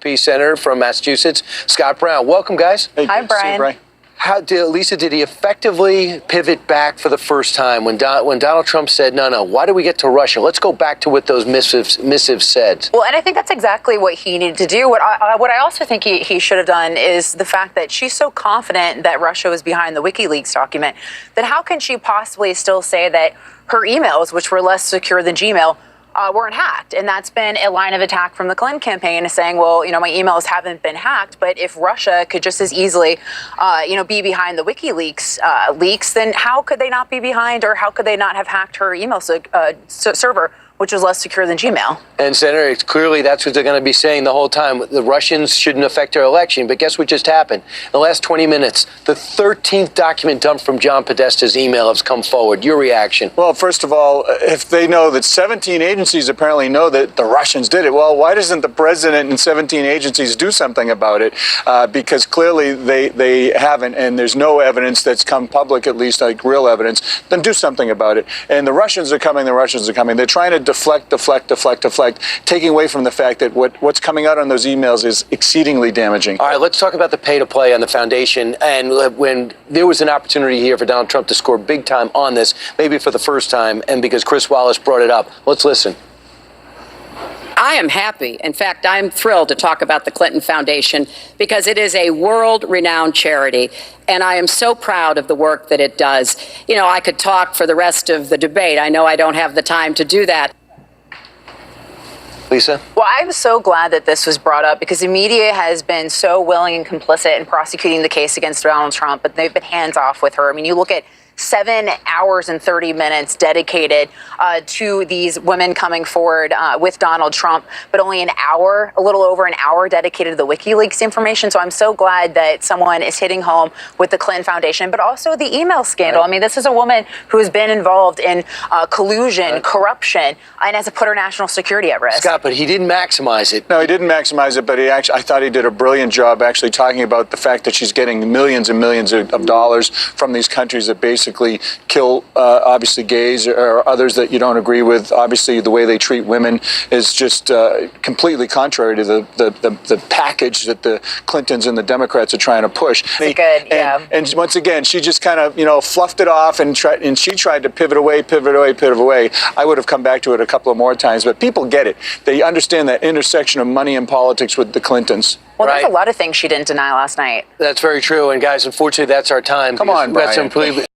GOP senator from Massachusetts, Scott Brown. Welcome, guys. Hey, hi, Brian. Lisa, did he effectively pivot back for the first time when Donald Trump said, no, why do we get to Russia? Let's go back to what those missives said. Well, and I think that's exactly what he needed to do. What I also think he should have done is the fact that she's so confident that Russia was behind the WikiLeaks document, that how can she possibly still say that her emails, which were less secure than Gmail, weren't hacked? And that's been a line of attack from the Clinton campaign, saying, well, my emails haven't been hacked, but if Russia could just as easily, be behind the WikiLeaks leaks, then how could they not be behind, or how could they not have hacked her email server, which was less secure than Gmail? And Senator, it's clearly that's what they're going to be saying the whole time. The Russians shouldn't affect our election. But guess what just happened? In the last 20 minutes, the 13th document dumped from John Podesta's email has come forward. Your reaction? Well, first of all, if they know that 17 agencies apparently know that the Russians did it, well, why doesn't the president and 17 agencies do something about it? Because clearly they haven't, and there's no evidence that's come public, at least like real evidence. Then do something about it. And the Russians are coming. They're trying to deflect, taking away from the fact that what's coming out on those emails is exceedingly damaging. All right, let's talk about the pay to play on the foundation. And when there was an opportunity here for Donald Trump to score big time on this, maybe for the first time, and because Chris Wallace brought it up, let's listen. I am happy. In fact, I'm thrilled to talk about the Clinton Foundation because it is a world-renowned charity, and I am so proud of the work that it does. I could talk for the rest of the debate. I know I don't have the time to do that. Lisa? Well, I'm so glad that this was brought up because the media has been so willing and complicit in prosecuting the case against Donald Trump, but they've been hands off with her. I mean, you look at 7 hours and 30 minutes dedicated to these women coming forward with Donald Trump, but only a little over an hour dedicated to the WikiLeaks information. So I'm so glad that someone is hitting home with the Clinton Foundation, but also the email scandal. Right. I mean, this is a woman who has been involved in collusion, corruption, and has put her national security at risk. Scott, but he didn't maximize it. No, he didn't maximize it, but I thought he did a brilliant job actually talking about the fact that she's getting millions and millions of dollars from these countries that basically kill, obviously, gays or others that you don't agree with. Obviously, the way they treat women is just completely contrary to the package that the Clintons and the Democrats are trying to push. And once again, she just kind of, fluffed it off and she tried to pivot away. I would have come back to it a couple of more times, but people get it. They understand that intersection of money and politics with the Clintons. Well, there's a lot of things she didn't deny last night. That's very true. And guys, unfortunately, that's our time. Come on, Brian.